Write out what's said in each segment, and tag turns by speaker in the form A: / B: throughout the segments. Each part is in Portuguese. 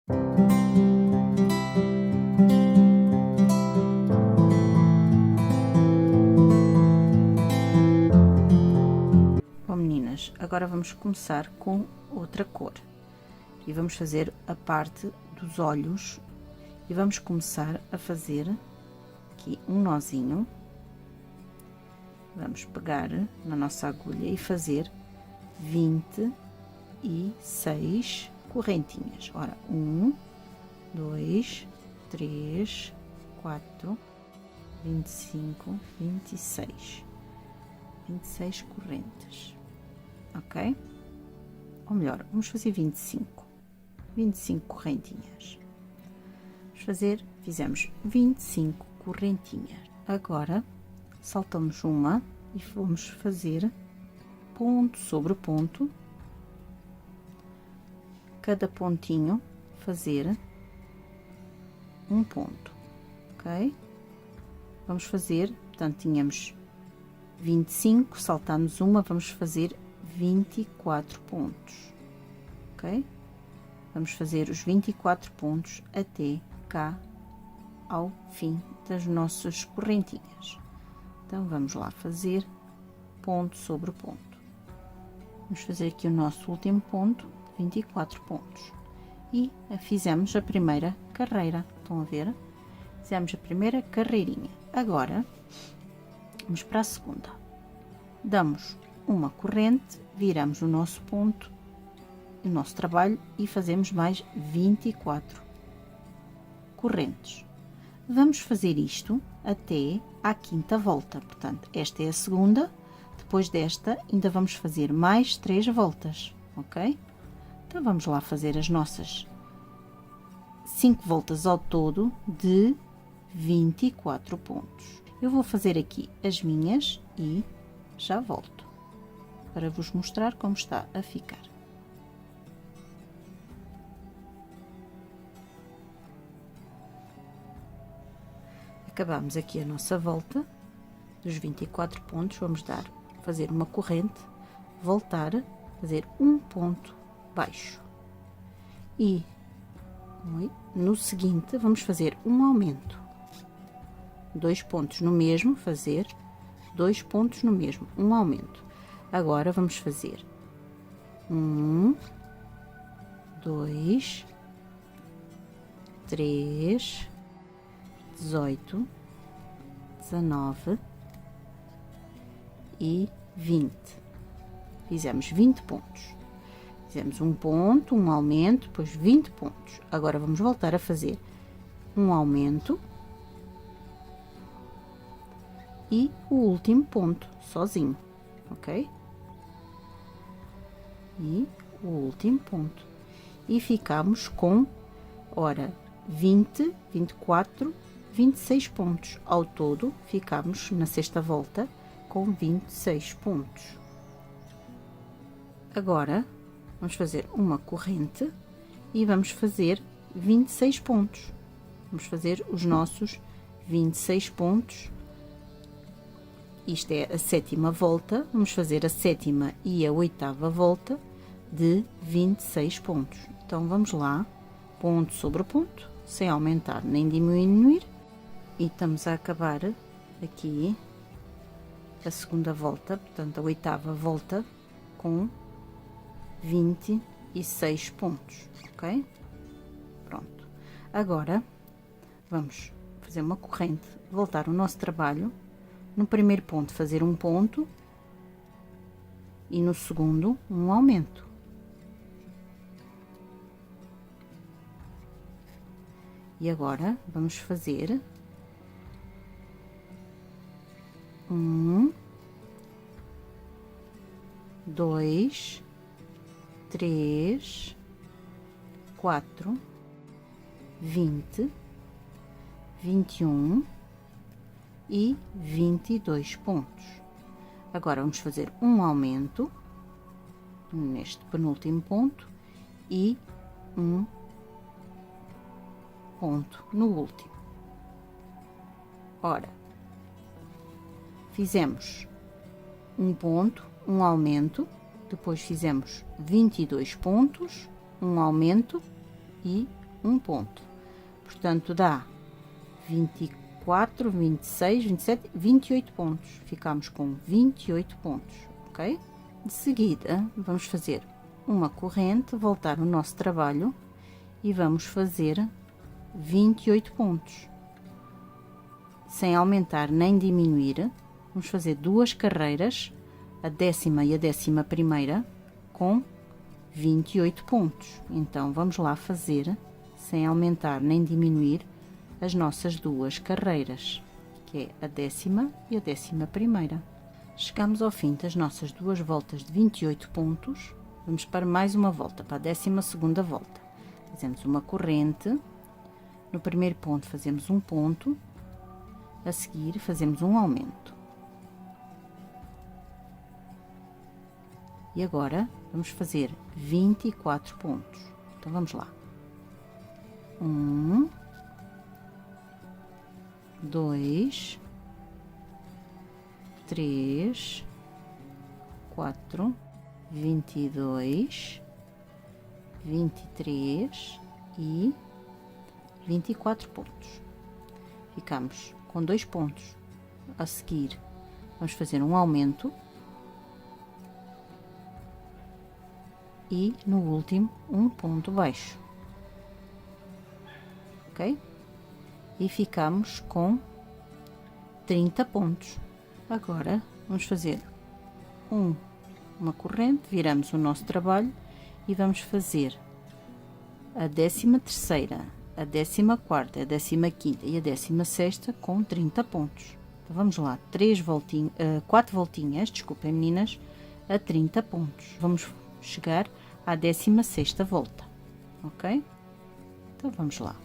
A: Bom, meninas, agora vamos começar com outra cor e vamos fazer a parte dos olhos e vamos começar a fazer aqui um nozinho. Vamos pegar na nossa agulha e fazer 26 correntinhas. Ora, 1, 2, 3, 4, 25, 26 correntes, ok? Ou melhor, vamos fazer 25 correntinhas. Fizemos 25 correntinhas. Agora saltamos uma e vamos fazer ponto sobre ponto, cada pontinho fazer um ponto, ok? Vamos fazer, portanto, tínhamos 25, saltamos uma, vamos fazer 24 pontos, ok? Vamos fazer os 24 pontos até cá ao fim das nossas correntinhas. Então, vamos lá fazer ponto sobre ponto. Vamos fazer aqui o nosso último ponto, 24 pontos. E fizemos a primeira carreira, estão a ver? Fizemos a primeira carreirinha. Agora, vamos para a segunda. Damos uma corrente, viramos o nosso ponto, o nosso trabalho e fazemos mais 24 correntes. Vamos fazer isto até à quinta volta, portanto, esta é a segunda, depois desta ainda vamos fazer mais 3 voltas, ok? Então, vamos lá fazer as nossas 5 voltas ao todo de 24 pontos. Eu vou fazer aqui as minhas e já volto para vos mostrar como está a ficar. Acabamos aqui a nossa volta dos 24 pontos, vamos fazer uma corrente, voltar, fazer um ponto baixo e no seguinte vamos fazer um aumento, 2 pontos no mesmo, fazer 2 pontos no mesmo, um aumento. Agora vamos fazer 1, 2, 3, 18, 19 e 20. Fizemos 20 pontos. Fizemos um ponto, um aumento, depois 20 pontos. Agora vamos voltar a fazer um aumento e o último ponto sozinho, ok? E o último ponto. E ficamos com, ora, 20, 24, 26 pontos. Ao todo, ficamos na sexta volta com 26 pontos. Agora, vamos fazer uma corrente e vamos fazer 26 pontos. Vamos fazer os nossos 26 pontos. Isto é a sétima volta. Vamos fazer a sétima e a oitava volta de 26 pontos. Então, vamos lá, ponto sobre ponto, sem aumentar nem diminuir. E estamos a acabar aqui a segunda volta, portanto a oitava volta com 26 pontos, ok? Pronto. Agora vamos fazer uma corrente, voltar o nosso trabalho, no primeiro ponto fazer um ponto e no segundo um aumento. E agora vamos fazer 1, 2, 3, 4, 20, 21 e 22 pontos. Agora vamos fazer um aumento neste penúltimo ponto e um ponto no último. Ora, fizemos um ponto, um aumento, depois fizemos 22 pontos, um aumento e um ponto. Portanto, dá 24, 26, 27, 28 pontos. Ficamos com 28 pontos, ok? De seguida, vamos fazer uma corrente, voltar o nosso trabalho e vamos fazer 28 pontos. Sem aumentar nem diminuir, vamos fazer duas carreiras, a 10ª e a 11ª, com 28 pontos. Então, vamos lá fazer, sem aumentar nem diminuir, as nossas duas carreiras, que é a 10ª e a 11ª. Chegamos ao fim das nossas duas voltas de 28 pontos, vamos para mais uma volta, para a 12ª volta. Fazemos uma corrente, no primeiro ponto fazemos um ponto, a seguir fazemos um aumento. E agora vamos fazer 24 pontos. Então vamos lá. 1, 2, 3, 4, 22, 23 e 24 pontos. Ficamos com 2 pontos. A seguir, vamos fazer um aumento. E no último, um ponto baixo. Ok? E ficamos com 30 pontos. Agora, vamos fazer uma corrente, viramos o nosso trabalho e vamos fazer a 13ª, a 14ª, a 15ª e a 16ª com 30 pontos. Então, vamos lá, 4 voltinhas, desculpem meninas, a 30 pontos. Vamos chegar à 16ª volta, ok? Então, vamos lá.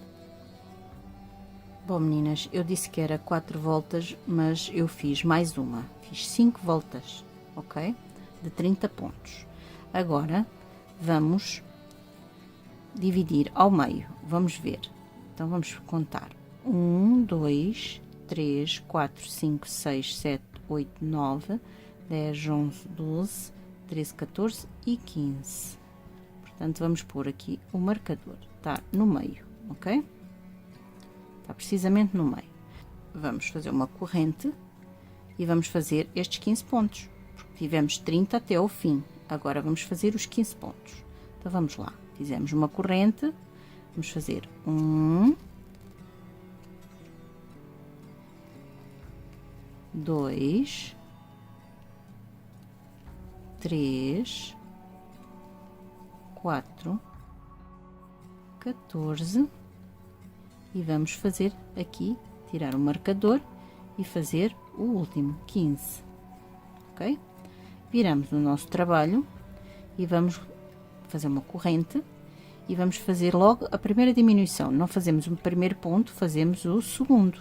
A: Bom, meninas, eu disse que era 4 voltas, mas eu fiz mais uma. Fiz 5 voltas, ok? De 30 pontos. Agora, vamos dividir ao meio. Vamos ver. Então, vamos contar. 1, 2, 3, 4, 5, 6, 7, 8, 9, 10, 11, 12, 13, 14 e 15. Portanto, vamos pôr aqui o marcador. Está no meio, ok? Está precisamente no meio. Vamos fazer uma corrente e vamos fazer estes 15 pontos, porque tivemos 30 até ao fim. Agora vamos fazer os 15 pontos. Então vamos lá. Fizemos uma corrente, vamos fazer 1, 2, 3, 4, 14 e vamos fazer aqui, tirar o marcador e fazer o último, 15, ok? Viramos o nosso trabalho e vamos fazer uma corrente e vamos fazer logo a primeira diminuição. Não fazemos o primeiro ponto, fazemos o segundo.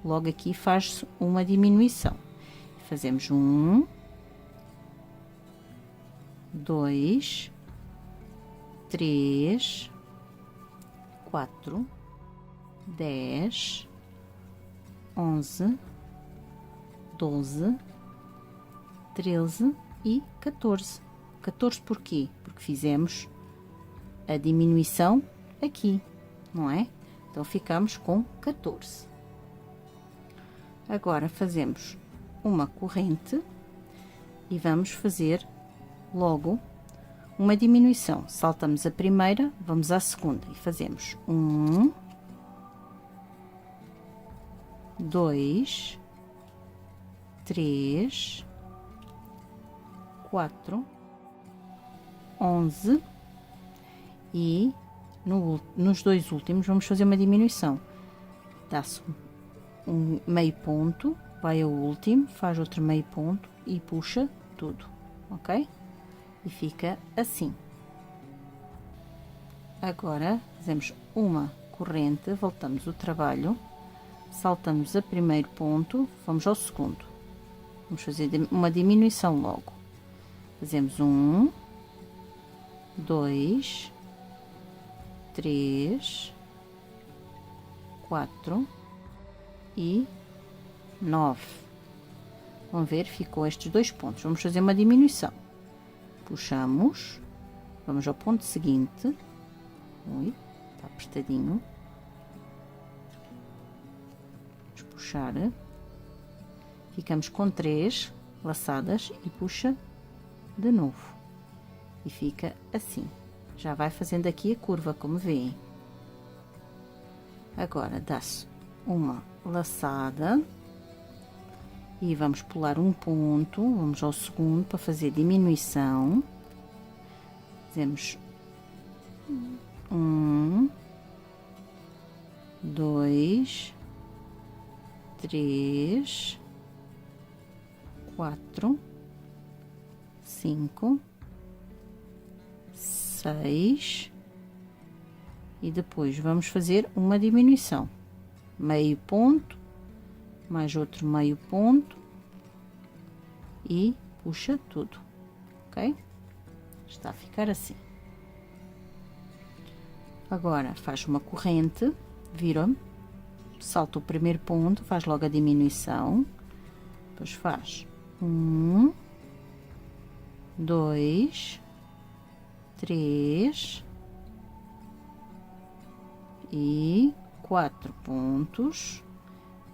A: Logo aqui faz-se uma diminuição. Fazemos 1, 2, 3, 4, 10, 11, 12, 13 e 14. 14 porquê? Porque fizemos a diminuição aqui, não é? Então, ficamos com 14. Agora, fazemos uma corrente e vamos fazer logo uma diminuição. Saltamos a primeira, vamos à segunda e fazemos 1, 2, 3, 4, 11 e nos dois últimos vamos fazer uma diminuição. Dá-se um meio ponto, vai ao último, faz outro meio ponto e puxa tudo, ok? E fica assim. Agora fazemos uma corrente, voltamos o trabalho, saltamos a primeiro ponto, vamos ao segundo, vamos fazer uma diminuição logo. Fazemos 1, 2, 3, 4 e 9. Vão ver, ficou estes dois pontos. Vamos fazer uma diminuição. Puxamos, vamos ao ponto seguinte. está apertadinho. Vamos puxar, ficamos com 3 laçadas e puxa de novo e fica assim. Já vai fazendo aqui a curva, como veem. Agora dá-se uma laçada e vamos pular um ponto, vamos ao segundo para fazer diminuição. Fazemos 1, 2, 3, 4, 5, 6 e depois vamos fazer uma diminuição, meio ponto, mais outro meio ponto e puxa tudo, ok? Está a ficar assim. Agora faz uma corrente, vira, salta o primeiro ponto, faz logo a diminuição, depois faz 1, 2, 3 e 4 pontos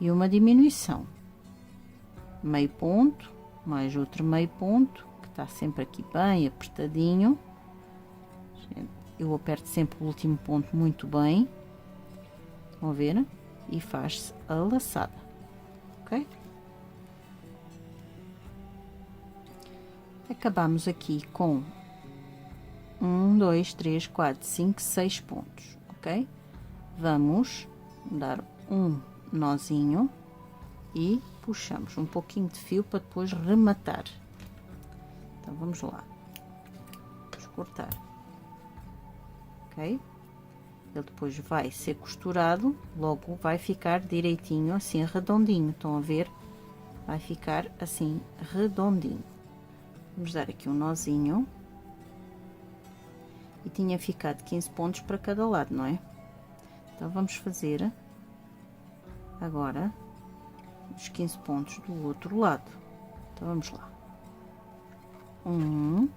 A: e uma diminuição, meio ponto, mais outro meio ponto, que está sempre aqui bem apertadinho. Eu aperto sempre o último ponto muito bem, vão ver, e faz-se a laçada, ok? Acabamos aqui com 1, 2, 3, 4, 5, 6 pontos, ok? Vamos dar um nozinho e puxamos um pouquinho de fio para depois rematar. Então vamos lá, vamos cortar, ok? Ele depois vai ser costurado, logo vai ficar direitinho, assim redondinho, estão a ver? Vai ficar assim redondinho. Vamos dar aqui um nozinho. E tinha ficado 15 pontos para cada lado, não é? Então vamos fazer agora os 15 pontos do outro lado. Então vamos lá. 1,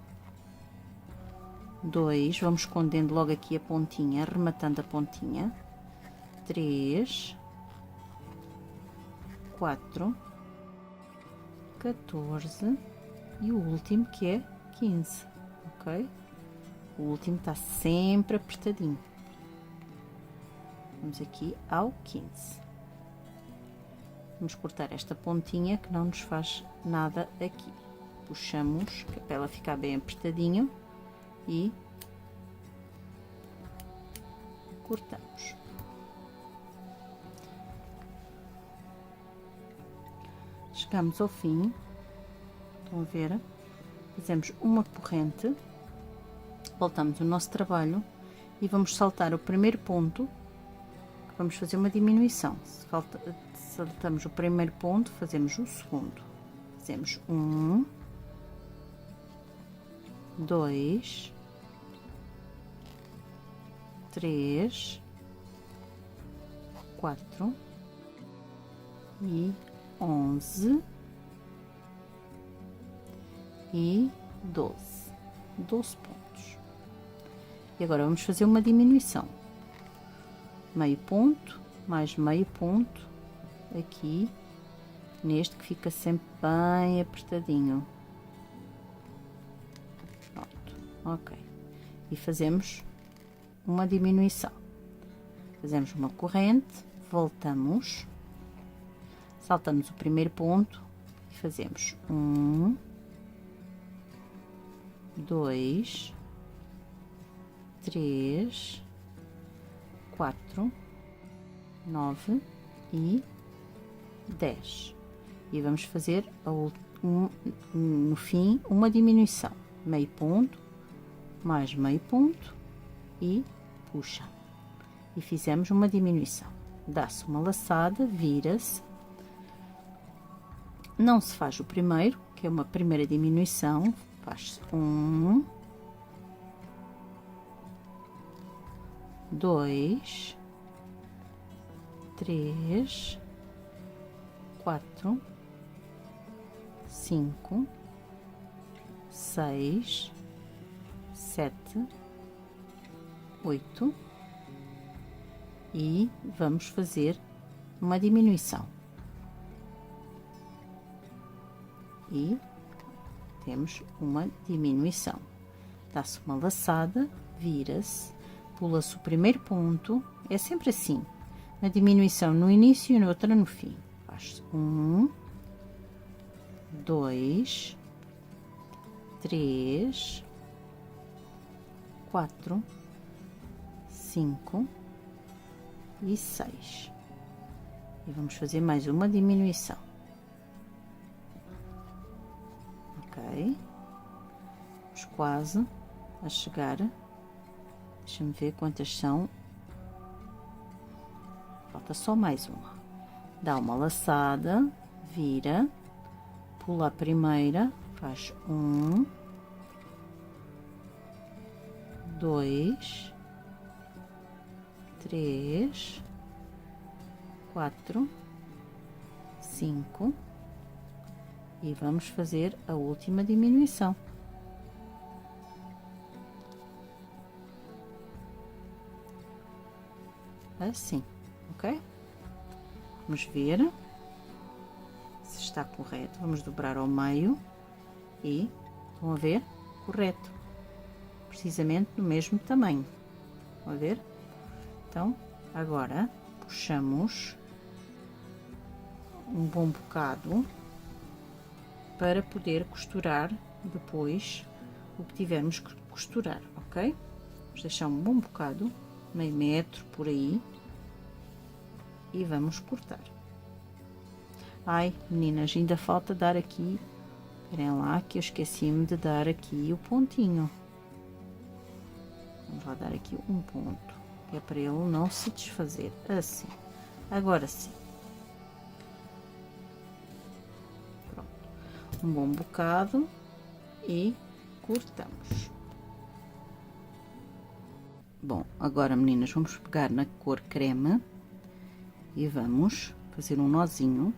A: 2, vamos escondendo logo aqui a pontinha, arrematando a pontinha. 3, 4, 14 e o último que é 15, ok? O último está sempre apertadinho. Vamos aqui ao 15. Vamos cortar esta pontinha que não nos faz nada aqui. Puxamos, que é para ela ficar bem apertadinho e cortamos. Chegamos ao fim, estão a ver? Fazemos uma corrente, voltamos o nosso trabalho e vamos saltar o primeiro ponto, vamos fazer uma diminuição. Saltamos o primeiro ponto, fazemos o segundo, fazemos 1, 2, 3, 4 e 11 e 12 pontos. E agora vamos fazer uma diminuição, meio ponto mais meio ponto aqui neste que fica sempre bem apertadinho. Pronto, ok. E fazemos uma diminuição, fazemos uma corrente, voltamos, saltamos o primeiro ponto e fazemos 1, 2, 3, 4, 9 e 10 e vamos fazer no fim uma diminuição, meio ponto mais meio ponto e puxa, e fizemos uma diminuição, dá-se uma laçada, vira-se, não se faz o primeiro, que é uma primeira diminuição, faz-se 1, 2, 3, 4, 5, 6, 7, 8, e vamos fazer uma diminuição. E temos uma diminuição. Dá-se uma laçada, vira-se, pula-se o primeiro ponto, é sempre assim, uma diminuição no início e outra no fim. Faz-se 1, 2, 3, 4, 5 e 6. E vamos fazer mais uma diminuição. Ok? Estamos quase a chegar. Deixa-me ver quantas são. Falta só mais uma. Dá uma laçada, vira, pula a primeira, faz 1, 2, 3, 4, 5 e vamos fazer a última diminuição. Assim, ok? Vamos ver se está correto. Vamos dobrar ao meio e vão ver, correto, precisamente do mesmo tamanho. Vão ver? Então, agora puxamos um bom bocado para poder costurar depois o que tivermos que costurar, ok? Vamos deixar um bom bocado, meio metro por aí, e vamos cortar. Ai, meninas, ainda falta dar aqui, esperem lá que eu esqueci-me de dar aqui o pontinho. Vamos lá dar aqui um ponto, que é para ele não se desfazer, assim. Agora sim. Pronto. Um bom bocado e cortamos. Bom, agora, meninas, vamos pegar na cor creme e vamos fazer um nozinho.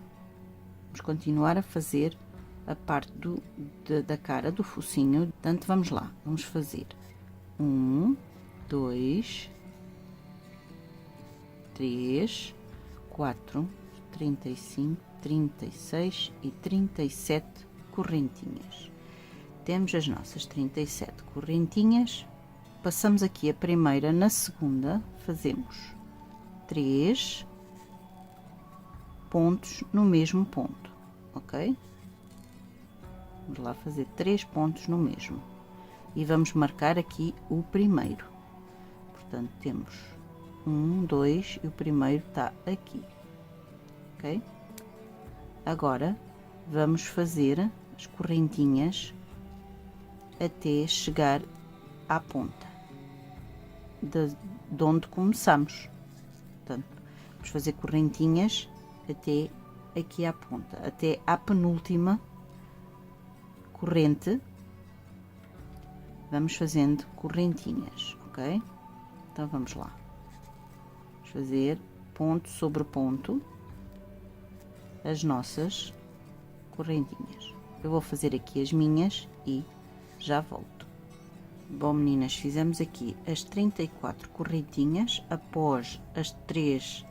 A: Vamos continuar a fazer a parte da cara do focinho. Portanto, vamos lá, vamos fazer 1, 2, 3, 4, 35, 36 e 37 correntinhas. Temos as nossas 37 correntinhas. Passamos aqui a primeira, na segunda fazemos 3 pontos no mesmo ponto, ok? Vamos lá fazer 3 pontos no mesmo e vamos marcar aqui o primeiro. Portanto, temos 1, 2 e o primeiro está aqui, ok? Agora vamos fazer as correntinhas até chegar à ponta de onde começamos. Portanto, vamos fazer correntinhas até aqui à ponta, até à penúltima corrente. Vamos fazendo correntinhas, ok? Então vamos lá, vamos fazer ponto sobre ponto as nossas correntinhas. Eu vou fazer aqui as minhas e já volto. Bom, meninas, fizemos aqui as 34 correntinhas após as três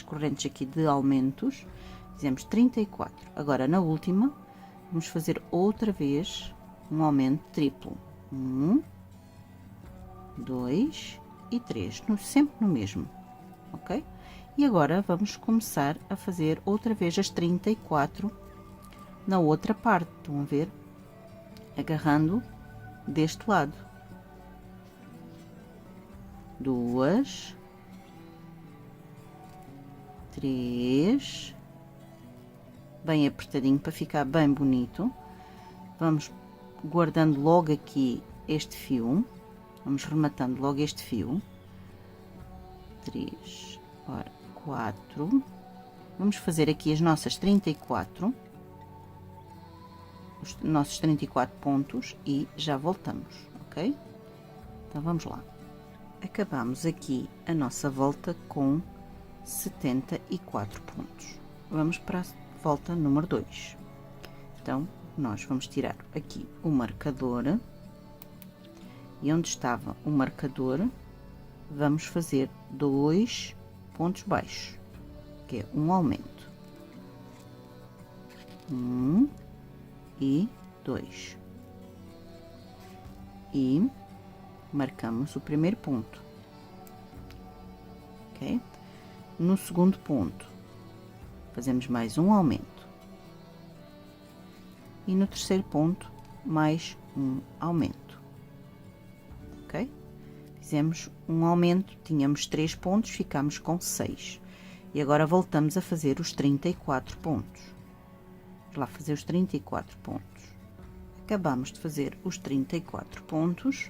A: correntes aqui de aumentos. Fizemos 34. Agora, na última, vamos fazer outra vez um aumento triplo. 1, 2 e 3, sempre no mesmo, ok? E agora vamos começar a fazer outra vez as 34 na outra parte. Estão a ver? Agarrando deste lado. 2, 3, bem apertadinho para ficar bem bonito. Vamos guardando logo aqui este fio, vamos rematando logo este fio. 3, ora, 4, vamos fazer aqui as nossas 34, os nossos 34 pontos e já voltamos, ok? Então vamos lá. Acabamos aqui a nossa volta com 74 pontos. Vamos para a volta número 2. Então, nós vamos tirar aqui o marcador e onde estava o marcador, vamos fazer 2 pontos baixos, que é um aumento, 1 e 2, e marcamos o primeiro ponto, ok? No segundo ponto, fazemos mais um aumento, e no terceiro ponto, mais um aumento, ok? Fizemos um aumento, tínhamos 3 pontos, ficamos com 6. E agora voltamos a fazer os 34 pontos. Vamos lá fazer os 34 pontos. Acabamos de fazer os 34 pontos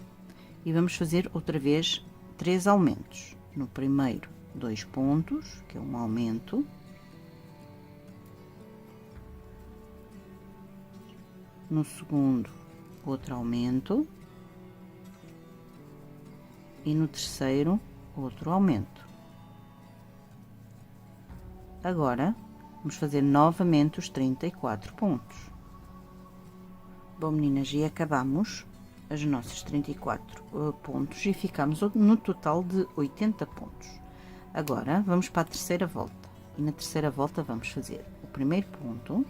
A: e vamos fazer outra vez 3 aumentos. No primeiro, 2 pontos, que é um aumento. No segundo, outro aumento. E no terceiro, outro aumento. Agora, vamos fazer novamente os 34 pontos. Bom, meninas, e acabamos as nossas 34 pontos e ficamos no total de 80 pontos. Agora, vamos para a terceira volta. E na terceira volta vamos fazer o primeiro ponto.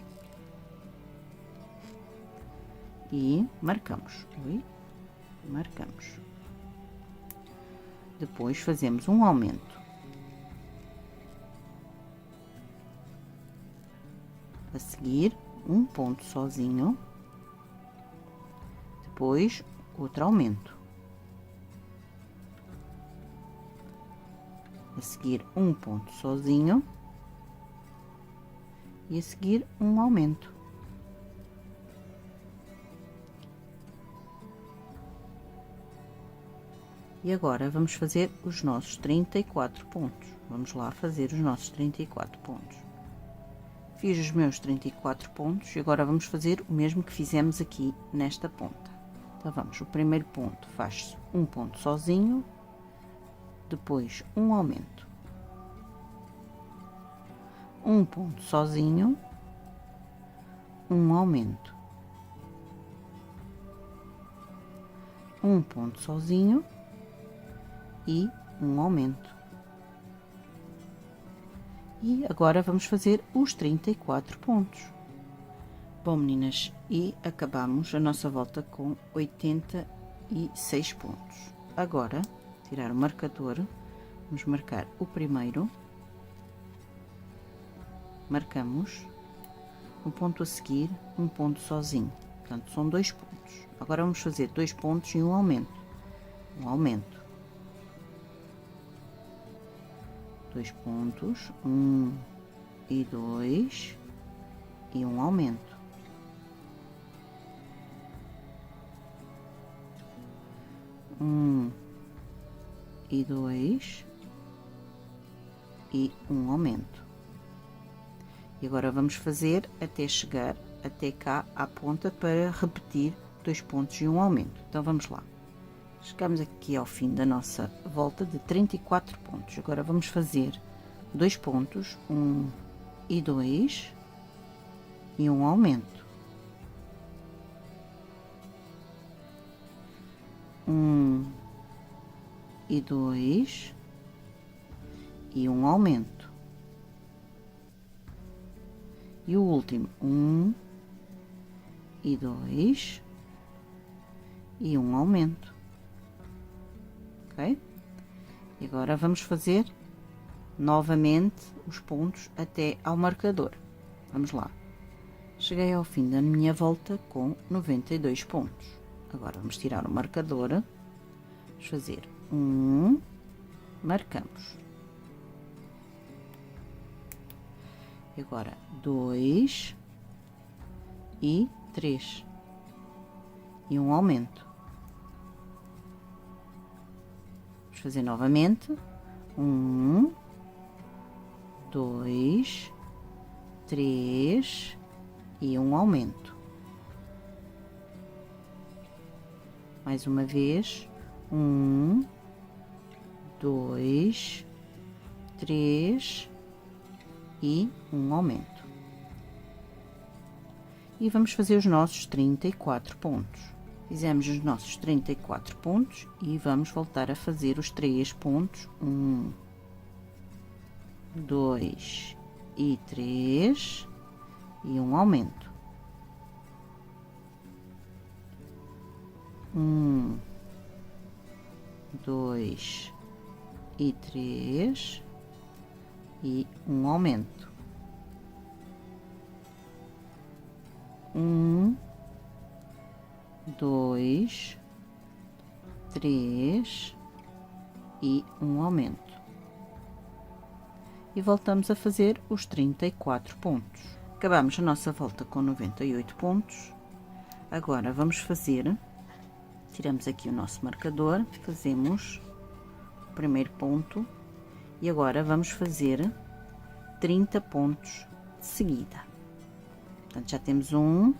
A: E marcamos. Marcamos. Depois fazemos um aumento. A seguir, um ponto sozinho. Depois, outro aumento. A seguir, um ponto sozinho. E a seguir, um aumento. E agora vamos fazer os nossos 34 pontos. Vamos lá fazer os nossos 34 pontos. Fiz os meus 34 pontos e agora vamos fazer o mesmo que fizemos aqui nesta ponta. Então vamos, o primeiro ponto faz-se um ponto sozinho, depois um aumento, um ponto sozinho, um aumento, um ponto sozinho e um aumento. E agora vamos fazer os 34 pontos. Bom, meninas, e acabamos a nossa volta com 86 pontos. Agora, tirar o marcador, vamos marcar o primeiro, marcamos um ponto a seguir, um ponto sozinho, portanto são 2 pontos. Agora vamos fazer 2 pontos e um aumento, 2 pontos, 1 e 2 e um aumento, 1 e 2 e um aumento. E agora vamos fazer até chegar até cá à ponta para repetir 2 pontos e um aumento. Então vamos lá. Chegamos aqui ao fim da nossa volta de 34 pontos. Agora vamos fazer 2 pontos, 1 e 2 e um aumento. 1 e 2 e um aumento. E o último, 1 e 2 e um aumento. Ok? E agora vamos fazer novamente os pontos até ao marcador. Vamos lá. Cheguei ao fim da minha volta com 92 pontos. Agora vamos tirar o marcador, vamos fazer marcamos. E agora 2 e 3 e um aumento. Vamos fazer novamente 2, 3 e um aumento. Mais uma vez, 2, 3 e um aumento. E vamos fazer os nossos 34 pontos. Fizemos os nossos 34 pontos e vamos voltar a fazer os 3 pontos, 1, 2 e 3, e um aumento. 1, 2 e 3 e um aumento. 1, 2, 3 e um aumento. E voltamos a fazer os 34 pontos. Acabamos a nossa volta com 98 pontos. Agora vamos fazer, tiramos aqui o nosso marcador, fazemos o primeiro ponto e agora vamos fazer 30 pontos de seguida. Portanto, já temos 1,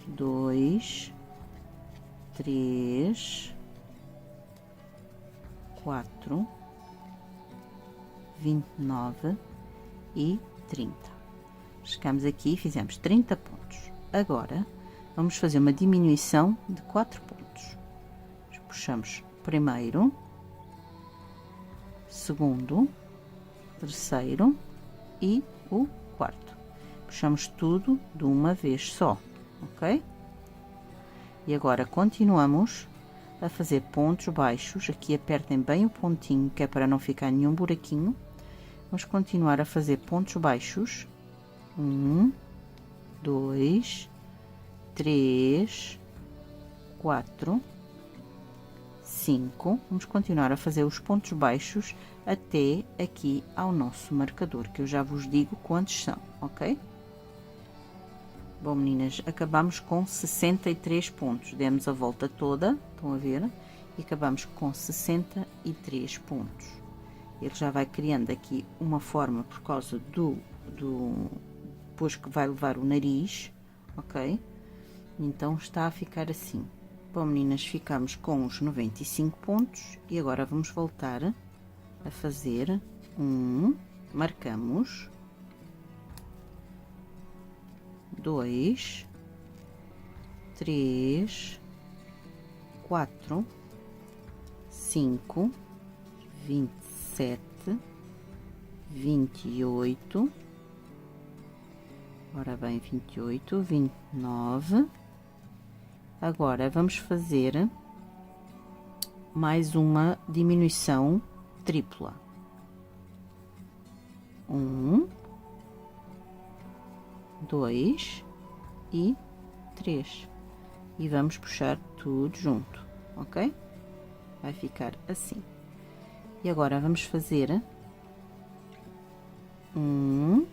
A: 2, 3, 4, 29 e 30. Chegamos aqui e fizemos 30 pontos. Agora, vamos fazer uma diminuição de 4 pontos. Puxamos primeiro, segundo, terceiro e o quarto. Puxamos tudo de uma vez só, ok? E agora continuamos a fazer pontos baixos. Aqui apertem bem o pontinho, que é para não ficar nenhum buraquinho. Vamos continuar a fazer pontos baixos. 1, 2, 3, 4, 5. Vamos continuar a fazer os pontos baixos até aqui ao nosso marcador, que eu já vos digo quantos são, ok? Bom, meninas, acabamos com 63 pontos. Demos a volta toda, estão a ver? E acabamos com 63 pontos. Ele já vai criando aqui uma forma por causa depois que vai levar o nariz, ok? Então está a ficar assim. Bom, meninas, ficamos com os 95 pontos e agora vamos voltar a fazer marcamos 2, 3, 4, 5, 27, 28, ora bem, 28, 29. Agora vamos fazer mais uma diminuição tripla. 1, 2 e 3. E vamos puxar tudo junto, ok? Vai ficar assim. E agora vamos fazer 1,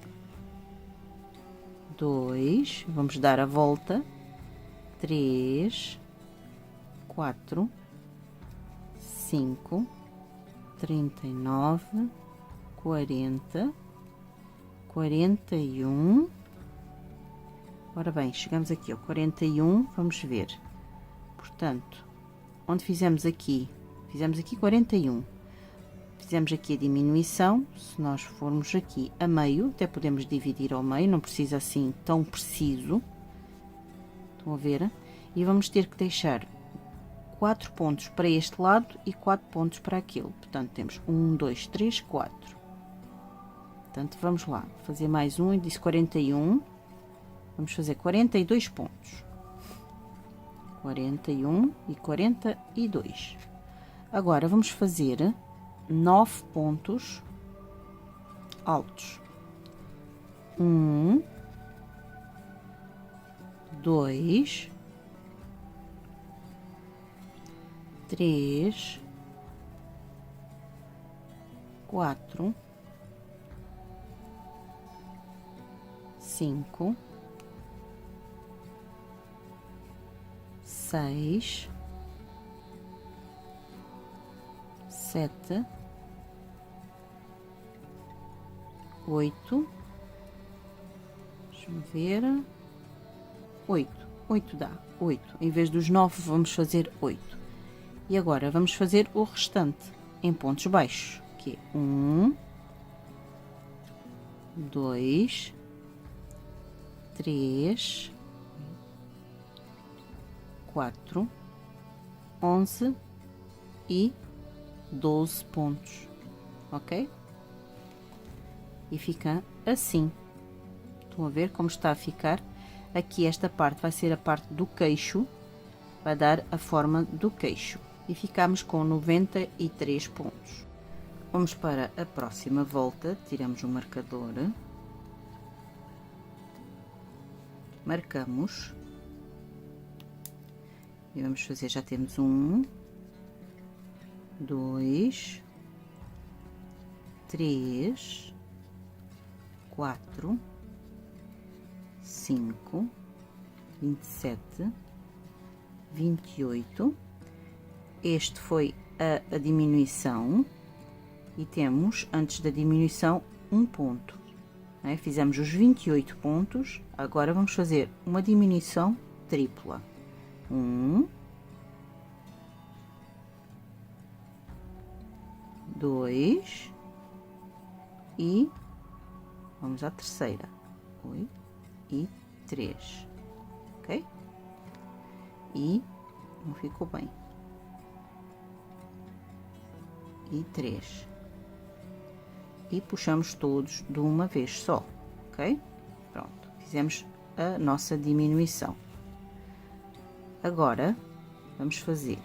A: 2, vamos dar a volta, 3, 4, 5, 39, 40, 41. Ora bem, chegamos aqui ao 41, vamos ver. Portanto, onde fizemos aqui 41. Fizemos aqui a diminuição. Se nós formos aqui a meio, até podemos dividir ao meio, não precisa assim tão preciso. Estão a ver? E vamos ter que deixar 4 pontos para este lado e 4 pontos para aquele. Portanto, temos 1, 2, 3, 4. Portanto, vamos lá, fazer mais um, e disse 41. Vamos fazer 42 pontos. 41 e 42. Agora, vamos fazer 9 pontos altos. 1, 2, 3, 4, 5, 6, 7, 8, deixa-me ver, 8 dá, 8, em vez dos 9 vamos fazer 8. E agora vamos fazer o restante em pontos baixos, que é 1, 2, 3, 4, 11 e 12 pontos, ok? E fica assim. Estão a ver como está a ficar? Aqui esta parte vai ser a parte do queixo, vai dar a forma do queixo. E ficamos com 93 pontos. Vamos para a próxima volta, tiramos o marcador, marcamos e vamos fazer, já temos 1, 2, 3, 4, 5, 27, 28. Este foi a diminuição e temos antes da diminuição um ponto, né? Fizemos os 28 pontos, agora vamos fazer uma diminuição tripla. 1, 2 e vamos à terceira, 8 e 3, ok? E não ficou bem. E 3 e puxamos todos de uma vez só, ok? Pronto, fizemos a nossa diminuição. Agora vamos fazer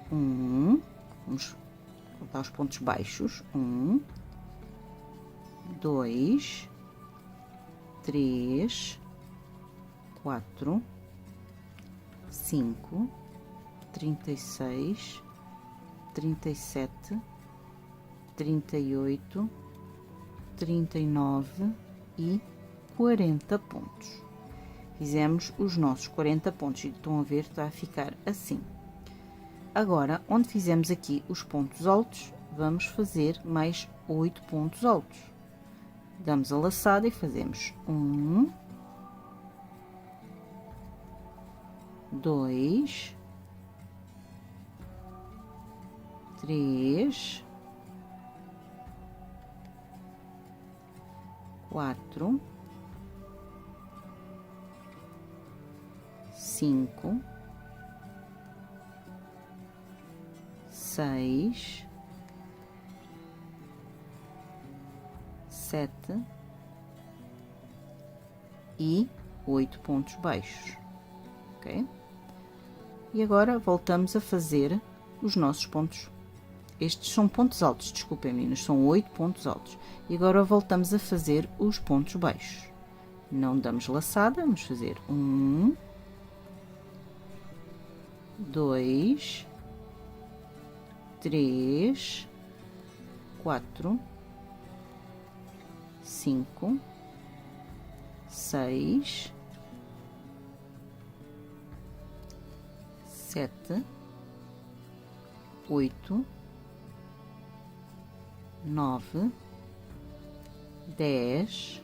A: vamos contar os pontos baixos, 1, 2, 3, 4, 5, 36, 37, 38, 39 e 40 pontos. Fizemos os nossos 40 pontos e estão a ver, está a ficar assim. Agora, onde fizemos aqui os pontos altos, vamos fazer mais 8 pontos altos. Damos a laçada e fazemos 1, 2, 3, 4, 5, 6, 7 e 8 pontos baixos, ok? E agora voltamos a fazer os nossos pontos. Estes são pontos altos, desculpem meninas, são 8 pontos altos. E agora voltamos a fazer os pontos baixos. Não damos laçada, vamos fazer 1, 2, 3, 4, 5, 6, 7, 8, 9, 10,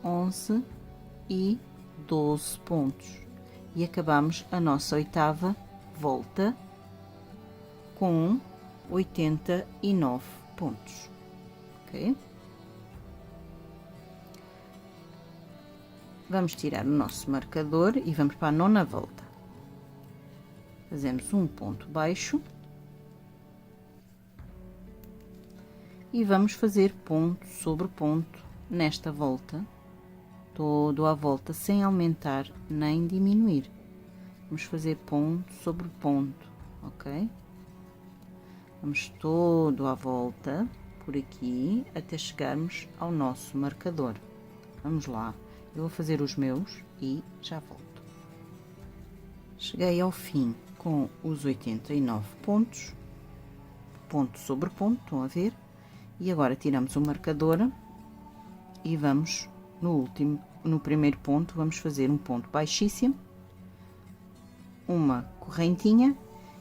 A: 11 e 12 pontos. E acabamos a nossa oitava volta com 89 pontos, ok? Vamos tirar o nosso marcador e vamos para a nona volta. Fazemos um ponto baixo e vamos fazer ponto sobre ponto nesta volta, todo à volta, sem aumentar nem diminuir. Vamos fazer ponto sobre ponto, ok? Vamos todo à volta por aqui até chegarmos ao nosso marcador. Vamos lá, eu vou fazer os meus e já volto. Cheguei ao fim com os 89 pontos, ponto sobre ponto, estão a ver? E agora tiramos o marcador e vamos no primeiro ponto, vamos fazer um ponto baixíssimo, uma correntinha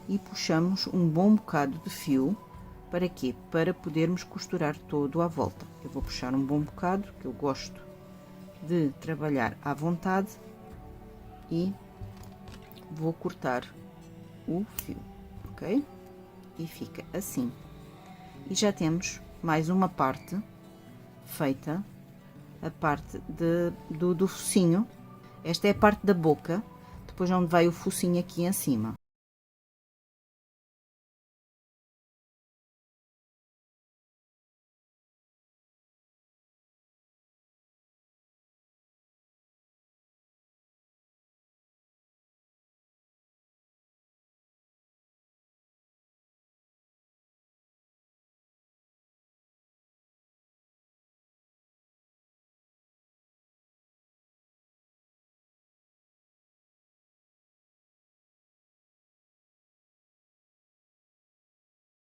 A: e puxamos um bom bocado de fio. Para quê? Para podermos costurar todo à volta. Eu vou puxar um bom bocado, que eu gosto de trabalhar à vontade, e vou cortar o fio, ok? E fica assim. E já temos mais uma parte feita, a parte do focinho. Esta é a parte da boca. depois onde vai o focinho aqui em cima.